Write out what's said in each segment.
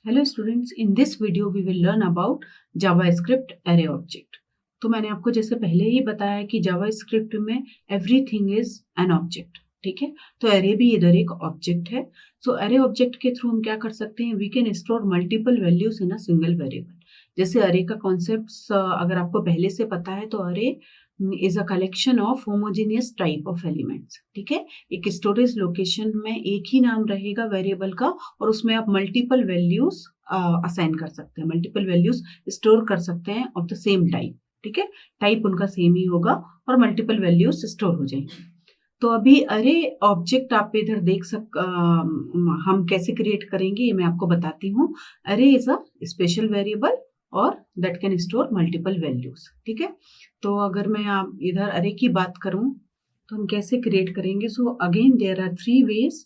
Hello students, in this video we will learn about JavaScript array object. तो मैंने आपको जैसे पहले ही बताया कि जावास्क्रिप्ट में एवरीथिंग इज एन ऑब्जेक्ट। ठीक है, तो एरे भी इधर एक ऑब्जेक्ट है। सो एरे ऑब्जेक्ट के थ्रू हम क्या कर सकते हैं, we can store multiple values in a single variable. जैसे अरे का कॉन्सेप्ट अगर आपको पहले से पता है तो अरे is a collection of homogeneous type of elements. ठीक है, एक स्टोरेज लोकेशन में एक ही नाम रहेगा वेरिएबल का और उसमें आप मल्टीपल वैल्यूज असाइन कर सकते हैं, मल्टीपल वैल्यूज स्टोर कर सकते हैं ऑफ द सेम टाइप। ठीक है, टाइप उनका सेम ही होगा और मल्टीपल वैल्यूज स्टोर हो जाएंगे। तो अभी अरे ऑब्जेक्ट आप इधर हम कैसे क्रिएट करेंगे ये मैं आपको बताती हूँ। अरे इज अ स्पेशल वेरिएबल और that can store multiple values. ठीक है, तो अगर मैं आप इधर अरे की बात करूं तो हम कैसे क्रिएट करेंगे। So again there are 3 ways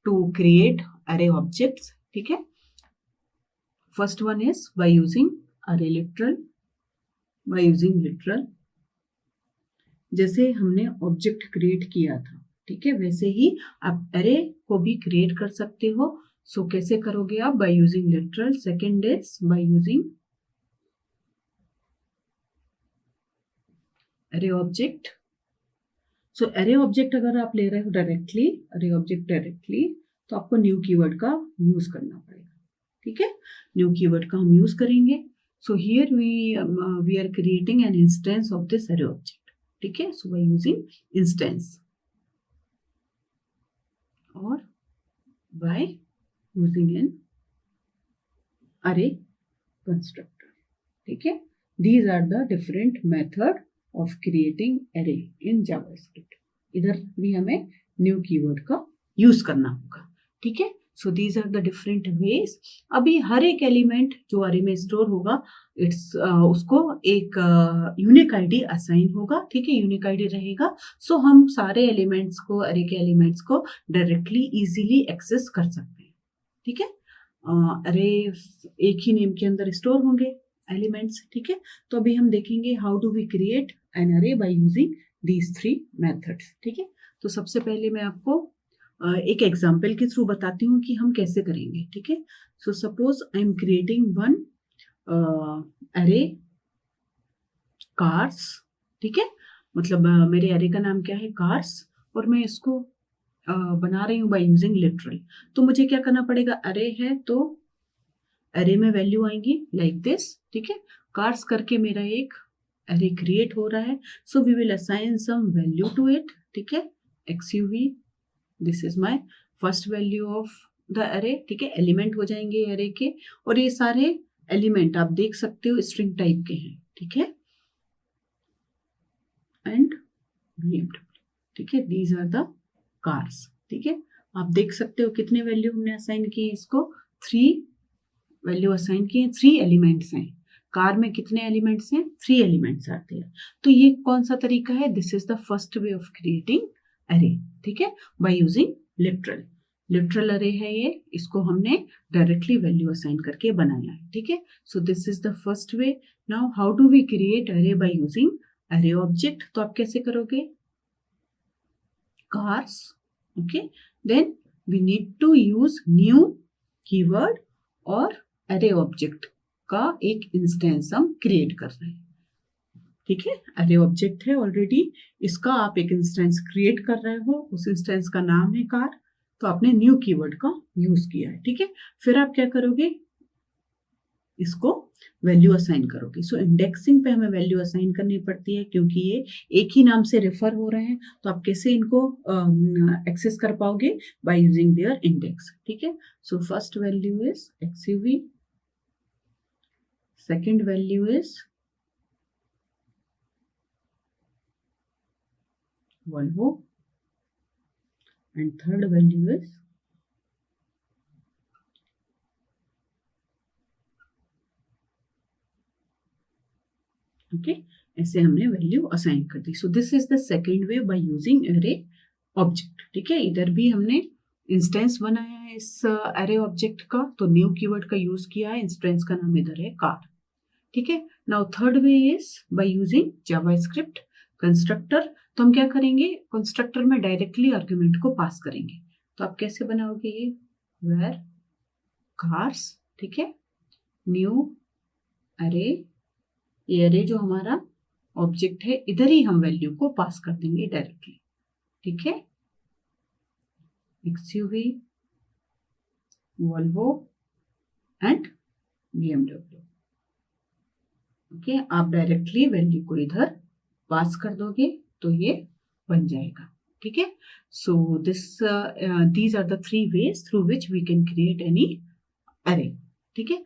to create array objects. ठीक है, first one is by using array literal. By using literal जैसे हमने ऑब्जेक्ट क्रिएट किया था, ठीक है, वैसे ही आप अरे को भी क्रिएट कर सकते हो। सो कैसे करोगे आप, bye using literal. Second is by using array object. सो अरे ऑब्जेक्ट अगर आप ले रहे हो डायरेक्टली, अरे ऑब्जेक्ट डायरेक्टली, तो आपको न्यू कीवर्ड का यूज करना पड़ेगा। ठीक है, न्यू कीवर्ड का हम यूज करेंगे। So here we are creating an instance of this array object. ठीक है, सो बाय यूजिंग इंस्टेंस और by using an array constructor. ठीक है, these are the different method of creating array in JavaScript. इधर भी हमें new keyword का use करना होगा। ठीक है, so these are the different ways. अभी हर एक एलिमेंट जो अरे में स्टोर होगा उसको एक यूनिक आईडी असाइन होगा। ठीक है, यूनिक आईडी रहेगा। सो हम सारे एलिमेंट्स को, अरे के एलिमेंट्स को डायरेक्टली इजीली एक्सेस कर सकते हैं। ठीक है, अरे एक ही नेम के अंदर स्टोर होंगे एलिमेंट्स। ठीक है, तो अभी हम देखेंगे how do we create an array by using these 3 methods. ठीक है, तो सबसे पहले मैं आपको एक एग्जाम्पल के थ्रू बताती हूँ कि हम कैसे करेंगे। ठीक है, so suppose I am creating one अरे कार्स। ठीक है, मतलब मेरे अरे का नाम क्या है, कार्स, और मैं इसको बना रही हूँ बाय यूजिंग लिटरल। तो मुझे क्या करना पड़ेगा, अरे है तो अरे में वैल्यू आएंगी लाइक दिस। ठीक है, कार्स करके मेरा एक अरे क्रिएट हो रहा है। So we will assign some value to it. ठीक है, XUV, this is my first value of the array. ठीक है, एलिमेंट हो जाएंगे अरे के, और ये सारे एलिमेंट आप देख सकते हो स्ट्रिंग टाइप के हैं। ठीक है, एंड BMW। ठीक है, दीज आर द कार्स। ठीक है, आप देख सकते हो कितने वैल्यू हमने असाइन किए इसको, 3 वैल्यू असाइन किए, 3 एलिमेंट्स हैं। कार में कितने एलिमेंट्स हैं, 3 एलिमेंट्स आते हैं। तो ये कौन सा तरीका है, this is the first way of creating अरे। ठीक है, बाय यूजिंग लिटरल। लिटरल अरे है ये, इसको हमने डायरेक्टली वैल्यू असाइन करके बनाया है। ठीक है, so this is the first way. Now how do we create array by using array object. तो आप कैसे करोगे, cars. Okay, then we need to use new keyword और अरे ऑब्जेक्ट का एक इंस्टेंस हम क्रिएट कर रहे हैं। ठीक है, अरे ऑब्जेक्ट है ऑलरेडी, इसका आप एक इंस्टेंस क्रिएट कर रहे हो, उस इंस्टेंस का नाम है कार, तो आपने न्यू कीवर्ड का यूज किया है। ठीक है, फिर आप क्या करोगे, इसको वैल्यू असाइन करोगे। सो इंडेक्सिंग पे हमें वैल्यू असाइन करनी पड़ती है क्योंकि ये एक ही नाम से रेफर हो रहे हैं। तो आप कैसे इनको एक्सेस कर पाओगे, बाय यूजिंग देयर इंडेक्स। ठीक है, so first value is XUV, second value is Volvo, and third value is okay, ऐसे हमने वैल्यू असाइन कर दी। So this is the second way by using array object. ठीक है, इधर भी हमने इंस्टेंस बनाया है इस अरे ऑब्जेक्ट का, तो न्यू कीवर्ड का यूज किया है, इंस्टेंस का नाम इधर है कार। ठीक है, now third way is by using JavaScript constructor. तो हम क्या करेंगे, कंस्ट्रक्टर में डायरेक्टली आर्गुमेंट को पास करेंगे। तो आप कैसे बनाओगे ये, वेयर कार्स। ठीक है, न्यू अरे, ये अरे जो हमारा ऑब्जेक्ट है, इधर ही हम वैल्यू को पास कर देंगे डायरेक्टली। ठीक है, XUV, Volvo and BMW। Okay, आप डायरेक्टली वैल्यू को इधर पास कर दोगे तो ये बन जाएगा। ठीक है, so these are the 3 ways through which we can create any array. ठीक है,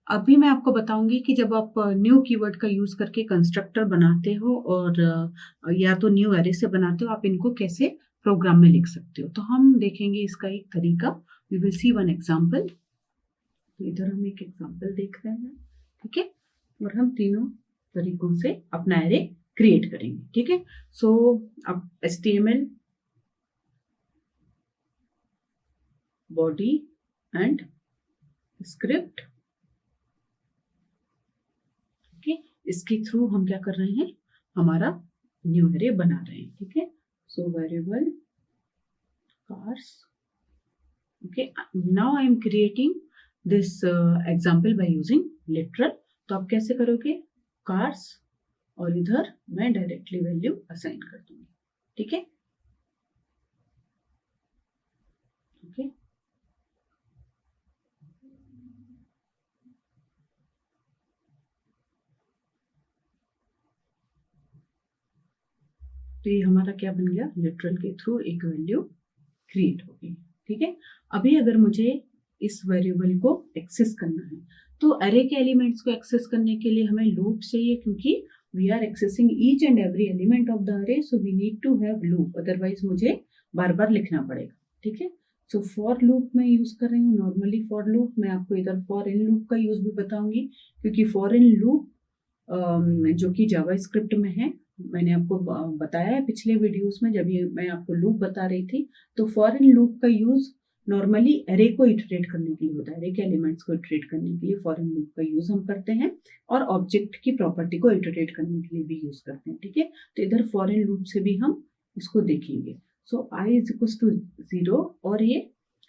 अभी मैं आपको बताऊंगी कि जब आप न्यू कीवर्ड का यूज करके कंस्ट्रक्टर बनाते हो और या तो न्यू अरे से बनाते हो, आप इनको कैसे प्रोग्राम में लिख सकते हो। तो हम देखेंगे इसका एक तरीका। We will see one example. तो इधर हम एक एग्जांपल देख रहे हैं। ठीक है, और हम तीनों तरीकों से अपना एरे क्रिएट करेंगे। ठीक है, सो अब HTML, बॉडी एंड स्क्रिप्ट, इसके थ्रू हम क्या कर रहे हैं, हमारा न्यू एरे बना रहे हैं। ठीक है, so variable cars. Okay, now I am creating this example by using literal. तो आप कैसे करोगे, कार्स और इधर मैं डायरेक्टली वैल्यू असाइन कर दूंगी। ठीक है, ओके, तो ये हमारा क्या बन गया, लिटरल के थ्रू एक वैल्यू क्रिएट हो गई। ठीक है, अभी अगर मुझे इस वेरिएबल को एक्सेस करना है तो अरे के एलिमेंट्स को एक्सेस करने के लिए हमें लूप चाहिए, क्योंकि we are accessing each and every element of the array, so we need to have loop, otherwise मुझे बार बार लिखना पड़ेगा। ठीक है, सो फॉर लूप मैं यूज कर रही हूँ, नॉर्मली फॉर लूप। मैं आपको इधर फॉर इन लूप का यूज भी बताऊंगी, क्योंकि फॉर इन लूप जो कि जावास्क्रिप्ट में है, मैंने आपको बताया है पिछले वीडियोस में जब ये मैं आपको लूप बता रही थी। तो फॉर इन लूप का यूज नॉर्मली एरे को इटरेट करने के लिए होता है, एरे के एलिमेंट्स को इटरेट करने के लिए फॉर इन लूप का यूज हम करते हैं, और ऑब्जेक्ट की प्रॉपर्टी को इटरेट करने के लिए भी यूज करते हैं। ठीक है, तो इधर फॉर इन लूप से भी हम इसको देखेंगे। सो आई इज इक्वल टू 0, और ये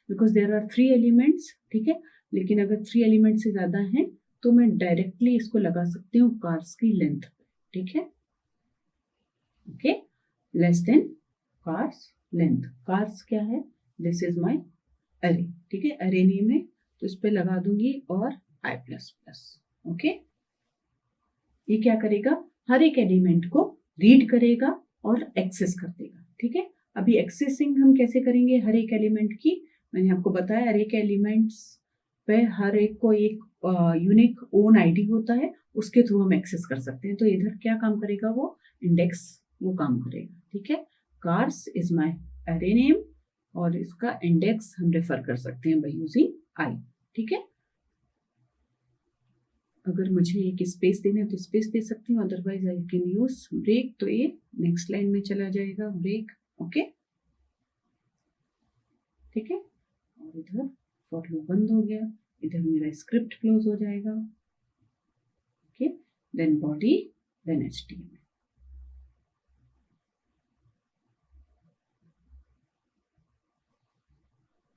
बिकॉज देयर आर 3 एलिमेंट्स। ठीक है, लेकिन अगर 3 एलिमेंट से ज्यादा है तो मैं डायरेक्टली इसको लगा सकती हूँ कार्स की लेंथ। ठीक है, okay, less than cars length. Cars क्या है, दिस इज माय अरे। ठीक है, अरे नेम है तो इस पे लगा दूंगी और i प्लस प्लस। ओके, ये क्या करेगा, हर एक एलिमेंट को रीड करेगा और एक्सेस कर देगा। ठीक है, अभी एक्सेसिंग हम कैसे करेंगे हर एक एलिमेंट की, मैंने आपको बताया हर एक एलिमेंट्स पे हर एक को एक यूनिक ओन आईडी होता है, उसके थ्रू हम एक्सेस कर सकते हैं। तो इधर क्या काम करेगा, वो इंडेक्स वो काम करेगा। ठीक है, कार्स इज माय अरे नेम और इसका इंडेक्स हम रेफर कर सकते हैं बाय यूजिंग आई। ठीक है, अगर मुझे एक स्पेस देना है तो स्पेस दे सकती हूँ, otherwise I can use break, तो ये नेक्स्ट लाइन में चला जाएगा ब्रेक। ओके, ठीक है, और इधर फॉर लूप बंद हो गया, इधर मेरा स्क्रिप्ट क्लोज हो जाएगा। Okay, then body, then HTML।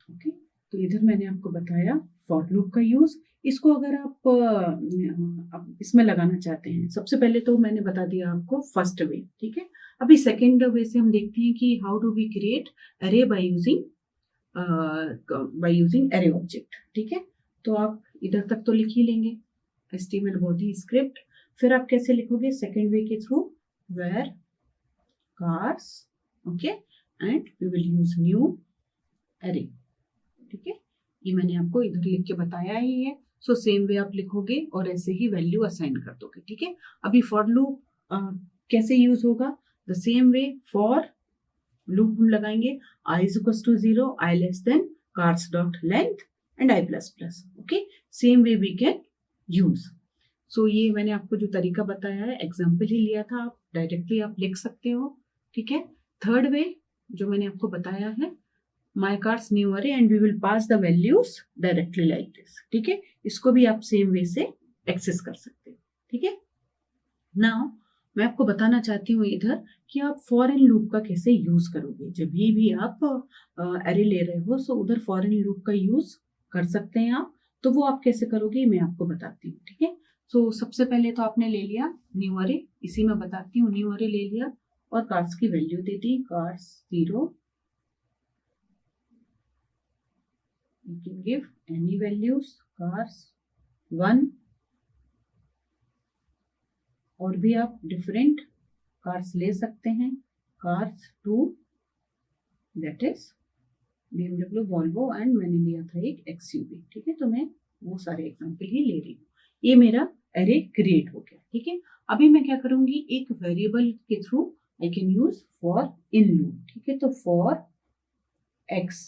Okay, तो इधर मैंने आपको बताया फॉर लूप का यूज। इसको अगर आप इसमें लगाना चाहते हैं, सबसे पहले तो मैंने बता दिया आपको फर्स्ट वे। ठीक है, अभी सेकेंड वे से हम देखते हैं कि how do we create array by using array object. ठीक है, तो आप इधर तक तो लिख ही लेंगे HTML बॉडी स्क्रिप्ट, फिर आप कैसे लिखोगे, सेकेंड वे के through, var cars, okay, and we will use new array. ठीक है, ये मैंने आपको इधर लिख के बताया ही है। सो सेम वे आप लिखोगे और ऐसे ही वैल्यू असाइन कर दोगे। ठीक है, अभी फॉर लूप कैसे यूज होगा, the same way for loop हम लगाएंगे i is equals to 0, i less than cars dot length and i plus plus। Okay, same way we can use. So ये मैंने आपको जो तरीका बताया है, एग्जाम्पल ही लिया था, आप डायरेक्टली आप लिख सकते हो। ठीक है, थर्ड वे जो मैंने आपको बताया है, my cars new array and we will pass the values directly like this। ठीक है, इसको भी आप सेम वे से एक्सेस कर सकते हो। ठीक है, नाउ मैं आपको बताना चाहती हूँ इधर कि आप फॉर इन लूप का कैसे यूज करोगे। जब भी आप अरे ले रहे हो, सो उधर फॉर इन लूप का यूज कर सकते हैं आप। तो वो आप कैसे करोगे मैं आपको बताती हूँ, ठीक है। सो सबसे पहले तो आपने ले लिया न्यू अरे, इसी में बताती हूँ, न्यू अरे ले लिया और कार्स की value they the, cars 0, you can give any values, cars 1, और भी आप डिफरेंट कार्स ले सकते हैं, cars 2, that is BMW, Volvo and मैंने लिया था एक XUV, ठीक है। तो मैं वो सारे एग्जाम्पल ही ले रही हूँ। ये मेरा एरे क्रिएट हो गया, ठीक है। अभी मैं क्या करूंगी, एक वेरिएबल के through I can use for in loop, ठीक है। तो फॉर x,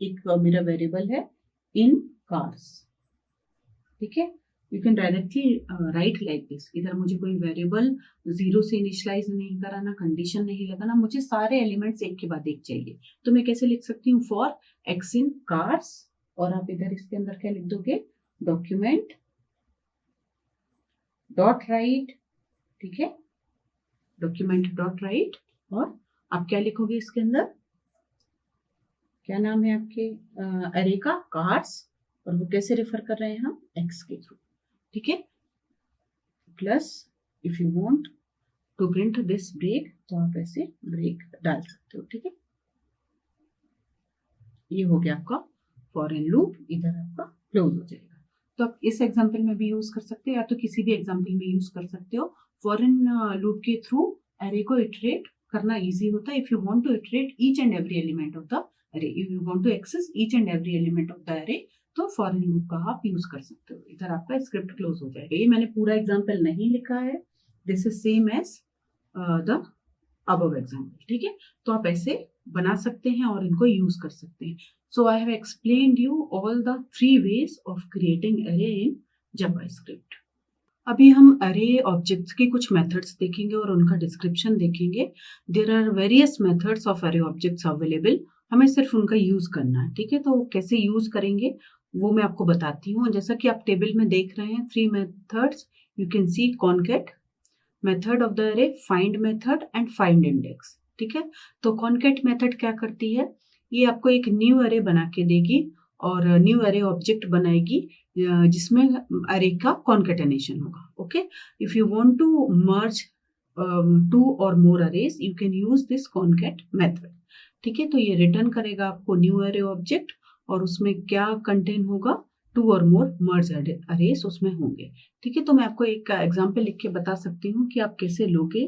एक मेरा वेरिएबल है इन कार्स, ठीक है। You can directly right like this, इधर मुझे कोई वेरिएबल 0 से इनिशियलाइज नहीं कराना, कंडीशन नहीं लगाना, मुझे सारे एलिमेंट्स एक के बाद एक चाहिए। तो मैं कैसे लिख सकती हूँ, फॉर x इन कार्स, और आप इधर इसके अंदर क्या लिख दोगे, डॉक्यूमेंट डॉट राइट, ठीक है, डॉक्यूमेंट डॉट राइट। और आप क्या लिखोगे इसके अंदर, क्या नाम है आपके अरे का, कार्स, और वो कैसे रेफर कर रहे हैं हम, x के थ्रू, ठीक है। Plus if you want to print this break, तो आप ऐसे ब्रेक डाल सकते हो, ठीक है। ये हो गया आपका फॉर इन लूप, इधर आपका क्लोज हो जाएगा। तो आप इस एग्जांपल में भी यूज कर सकते हो, या तो किसी भी एग्जांपल में यूज कर सकते हो। फॉर इन लूप के थ्रू अरे को इटरेट करना इजी होता है। If you want to iterate each and every element of the array, if you want to access each and every element of the array, तो for in loop का आप use कर सकते हो। इधर आपका स्क्रिप्ट क्लोज हो जाएगा। ये मैंने पूरा एग्जाम्पल नहीं लिखा है, this is same as the above example, ठीक है। तो आप ऐसे बना सकते हैं और इनको यूज कर सकते हैं। So I have explained you all the 3 ways of creating array in JavaScript. अभी हम अरे ऑब्जेक्ट्स के कुछ मेथड्स देखेंगे और उनका डिस्क्रिप्शन देखेंगे। There are various methods of array objects available, हमें सिर्फ उनका यूज करना है, ठीक है। तो कैसे यूज करेंगे वो मैं आपको बताती हूँ। जैसा कि आप टेबल में देख रहे हैं 3 methods, you can see concat method of the array, find method and find index, ठीक है। तो कॉनकैट मेथड क्या करती है, ये आपको एक न्यू अरे बना के देगी और न्यू अरे ऑब्जेक्ट बनाएगी जिसमें अरे का कॉन्केटेनेशन होगा, okay. If you want to merge 2 or more arrays, you can use this concat method, ठीक है। तो ये रिटर्न करेगा आपको न्यू अरे ऑब्जेक्ट, और उसमें क्या कंटेन होगा, 2 और मोर मर्ज अरेज उसमें होंगे, ठीक है। तो मैं आपको एक एग्जांपल लिख के बता सकती हूँ कि आप कैसे लोगे,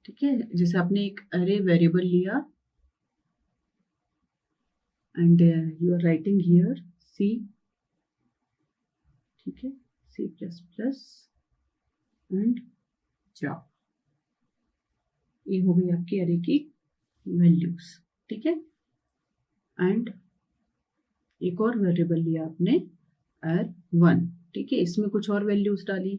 ठीक है। जैसे आपने एक अरे वेरिएबल लिया and you are writing here C, ठीक है, C++ and Java, ये हो गई आपकी अरे की वैल्यूज, ठीक है। एंड एक और वेरिएबल लिया आपने R1, ठीक है, इसमें कुछ और वैल्यूज डाली,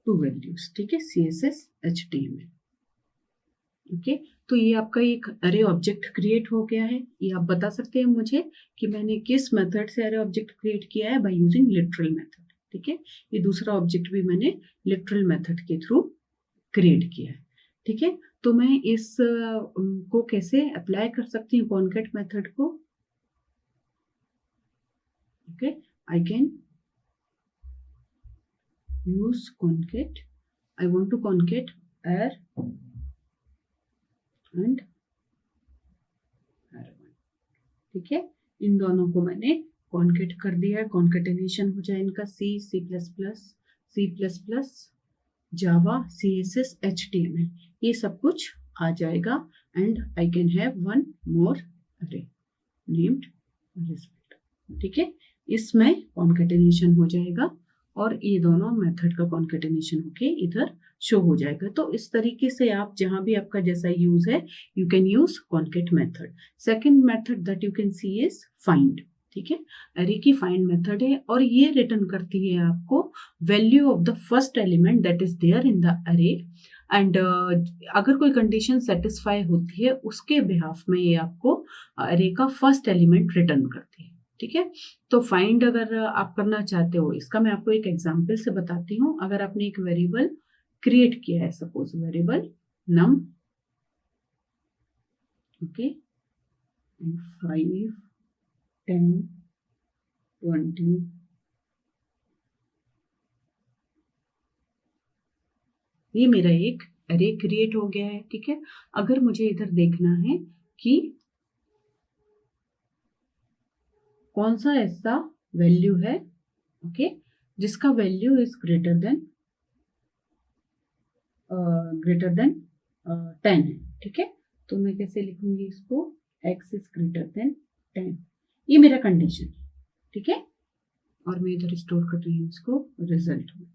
टू वैल्यूज, ठीक है, CSS HTML, ओके। तो ये आपका एक अरे ऑब्जेक्ट क्रिएट हो गया है। ये आप बता सकते हैं मुझे कि मैंने किस मेथड से अरे ऑब्जेक्ट क्रिएट किया है, बाय यूजिंग लिटरल मेथड, ठीक है। ये दूसरा ऑब्जेक्ट भी मैंने लिटरल मेथड के थ्रू क्रिएट किया है, ठीक है। तो मैं इस को कैसे अप्लाई कर सकती हूँ कॉनकैट मेथड को, okay. I can use concat, I want to concat R and R1, ठीक है। इन दोनों को मैंने कॉन्केट कर दिया है, कॉन्केटेनेशन हो जाए इनका C++, जावा, CSS HTML, ये सब कुछ आ जाएगा। And I can have one more अरे नेम्ड रिजल्ट, ठीक है। इसमें कॉन्केटेनेशन हो जाएगा और ये दोनों मेथड का कॉन्केटेनेशन होके इधर शो हो जाएगा। तो इस तरीके से आप जहां भी आपका जैसा यूज है, you can use concat method. Second method that you can C is find, ठीक है। अरे की फाइंड मेथड है और ये रिटर्न करती है आपको value of the first element that is there in the array, and अगर कोई कंडीशन सेटिस्फाई होती है उसके बिहाफ में ये आपको अरे का फर्स्ट एलिमेंट रिटर्न करती है, ठीक है। तो फाइंड अगर आप करना चाहते हो, इसका मैं आपको एक एग्जांपल से बताती हूँ। अगर आपने एक वेरिएबल क्रिएट किया है, सपोज वेरिएबल नम, ओके, 5, 10, 20, ये मेरा एक अरे क्रिएट हो गया है, ठीक है। अगर मुझे इधर देखना है कि कौन सा ऐसा वैल्यू है, ओके, जिसका वैल्यू इज ग्रेटर देन 10 है, ठीक है। तो मैं कैसे लिखूंगी इसको, x इज ग्रेटर देन 10, ये मेरा कंडीशन है, ठीक है। और मैं इधर स्टोर कर रही हूँ इसको रिजल्ट में,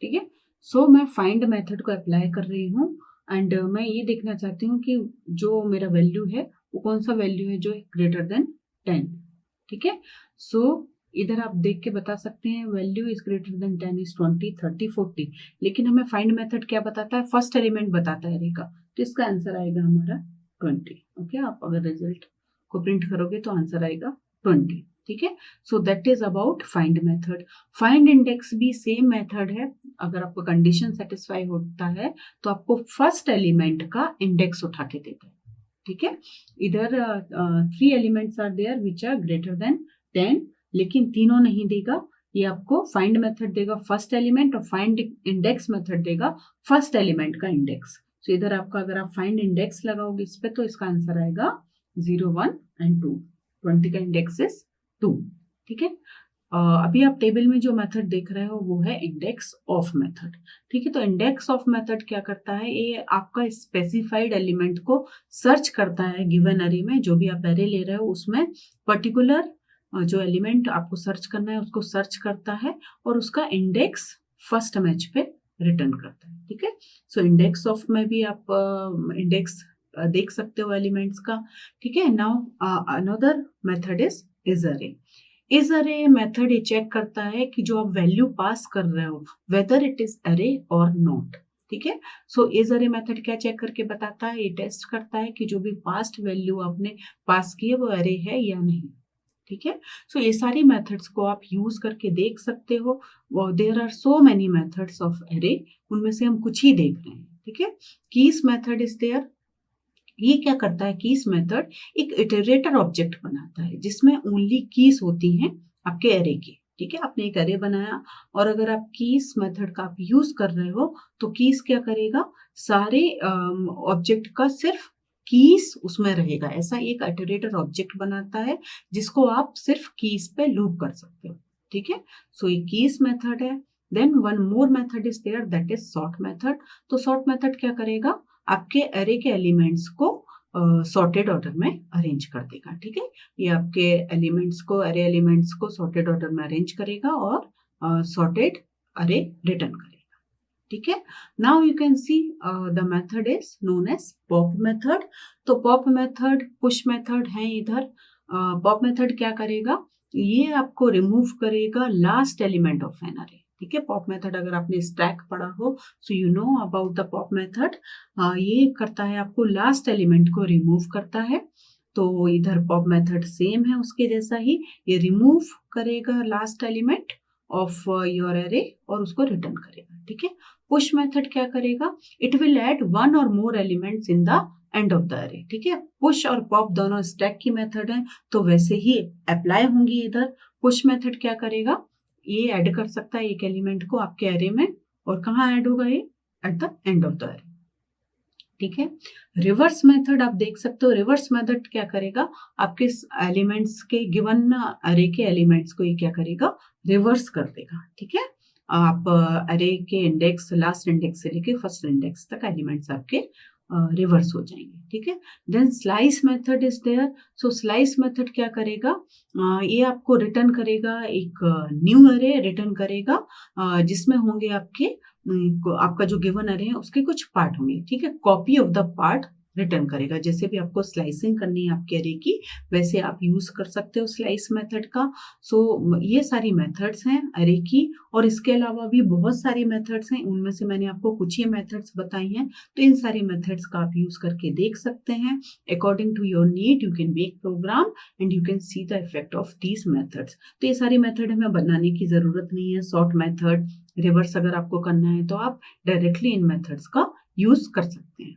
ठीक है। सो मैं फाइंड मेथड को अप्लाई कर रही हूँ एंड मैं ये देखना चाहती हूँ कि जो मेरा वैल्यू है वो कौन सा वैल्यू है जो ग्रेटर देन 10, ठीक है। सो इधर आप देख के बता सकते हैं value is greater than 10 is 20, 30, 40, लेकिन हमें फाइंड मेथड क्या बताता है, फर्स्ट एलिमेंट बताता है अरे का, तो इसका आंसर आएगा हमारा 20, ओके। आप अगर रिजल्ट को प्रिंट करोगे तो आंसर आएगा 20, ठीक है। So that is about find method. Find index भी सेम मेथड है। अगर आपको कंडीशन सेटिस्फाई होता है तो आपको फर्स्ट एलिमेंट का इंडेक्स उठा के देता है, ठीक है। इधर 3 elements are there which are greater than 10, लेकिन तीनों नहीं देगा, ये आपको फाइंड मेथड देगा फर्स्ट एलिमेंट और फाइंड इंडेक्स मेथड देगा फर्स्ट एलिमेंट का इंडेक्स। तो इधर आपका अगर आप फाइंड इंडेक्स लगाओगे इस पे तो इसका आंसर आएगा 0, 1 एंड 2, 20 का इंडेक्स इज 2, ठीक है। अभी आप टेबल में जो मेथड देख रहे हो वो है इंडेक्स ऑफ मेथड, ठीक है। तो इंडेक्स ऑफ मेथड क्या करता है, ये आपका स्पेसिफाइड एलिमेंट को सर्च करता है गिवन अरे में, जो भी आप अरे ले रहे हो उसमें पर्टिकुलर जो एलिमेंट आपको सर्च करना है उसको सर्च करता है और उसका इंडेक्स फर्स्ट मैच पे रिटर्न करता है, ठीक है। सो इंडेक्स ऑफ में भी आप इंडेक्स देख सकते हो एलिमेंट्स का, ठीक है। नाउ अनदर मेथड इज अरे। इज अरे मेथड ये चेक करता है कि जो आप वैल्यू पास कर रहे हो वेदर इट इज अरे और नॉट, ठीक है। सो इज अरे मेथड क्या चेक करके बताता है, ये टेस्ट करता है कि जो भी पास्ट वैल्यू आपने पास की है वो अरे है या नहीं, ठीक है। सो ये सारी मेथड्स को आप यूज करके देख सकते हो। There are so many methods of array, उनमें से हम कुछ ही देख रहे हैं, ठीक है। Keys method is there. ये क्या करता है, कीज मेथड एक इटरेटर ऑब्जेक्ट बनाता है जिसमें ओनली कीज होती हैं आपके अरे की, ठीक है। आपने एक अरे बनाया और अगर आप कीज मेथड का आप यूज कर रहे हो तो कीज क्या करेगा, सारे ऑब्जेक्ट का सिर्फ कीज उसमें रहेगा, ऐसा एक इटरेटर ऑब्जेक्ट बनाता है जिसको आप सिर्फ कीज पे लूप कर सकते हो, ठीक है। सो ये कीज मेथड है। Then one more method is there that is sort method. तो सॉर्ट मेथड क्या करेगा, आपके अरे के एलिमेंट्स को सॉर्टेड ऑर्डर में अरेंज कर देगा, ठीक है। ये आपके एलिमेंट्स को, अरे एलिमेंट्स को सॉर्टेड ऑर्डर में अरेंज करेगा और सॉर्टेड अरे रिटर्न करेगा, ठीक है। Now you can see the method is known as pop method. तो पॉप मेथड पुश मेथड है इधर। पॉप मेथड क्या करेगा, ये आपको रिमूव करेगा लास्ट एलिमेंट ऑफ एन अरे, ठीक है। पॉप मेथड अगर आपने स्टैक पढ़ा हो so you know about the pop method. ये करता है आपको लास्ट एलिमेंट को रिमूव करता है। तो इधर पॉप मेथड सेम है उसके जैसा ही, ये रिमूव करेगा लास्ट एलिमेंट ऑफ योर अरे और उसको रिटर्न करेगा, ठीक है। पुश मेथड क्या करेगा, इट विल ऐड वन और more elements in the end of the array, ठीक है। पुश और पॉप दोनों स्टैक की मेथड है तो वैसे ही अप्लाई होंगी इधर। पुश मेथड क्या करेगा, ये ऐड कर सकता है एक एलिमेंट को आपके अरे में, और कहाँ ऐड होगा ये, at the end of the array, ठीक है। रिवर्स मेथड आप देख सकते हो, रिवर्स मेथड क्या करेगा, आपके एलिमेंट्स के गिवन अरे के एलिमेंट्स को ये क्या करेगा, रिवर्स कर देगा, ठीक है। आप अरे के इंडेक्स, लास्ट इंडेक्स से लेके फर्स्ट इंडेक्स तक एलिमेंट्स आपके रिवर्स हो जाएंगे, ठीक है। Then slice method is there. So slice method क्या करेगा, ये आपको रिटर्न करेगा एक न्यू अरे रिटर्न करेगा जिसमें होंगे आपके आपका जो गिवन अरे है उसके कुछ पार्ट होंगे, ठीक है। Copy of the part return करेगा। जैसे भी आपको स्लाइसिंग करनी है आपके अरे की, वैसे आप यूज कर सकते हो स्लाइस मेथड का। सो ये सारी मेथड्स हैं अरे की, और इसके अलावा भी बहुत सारी मेथड्स हैं, उनमें से मैंने आपको कुछ ही मेथड्स बताई हैं। तो इन सारी मेथड्स का आप यूज करके देख सकते हैं। According to your need you can make program and you can see the effect of these methods. तो ये सारी मेथड हमें बनाने की जरूरत नहीं है। शॉर्ट मेथड, रिवर्स अगर आपको करना है तो आप डायरेक्टली इन मेथड्स का यूज कर सकते हैं।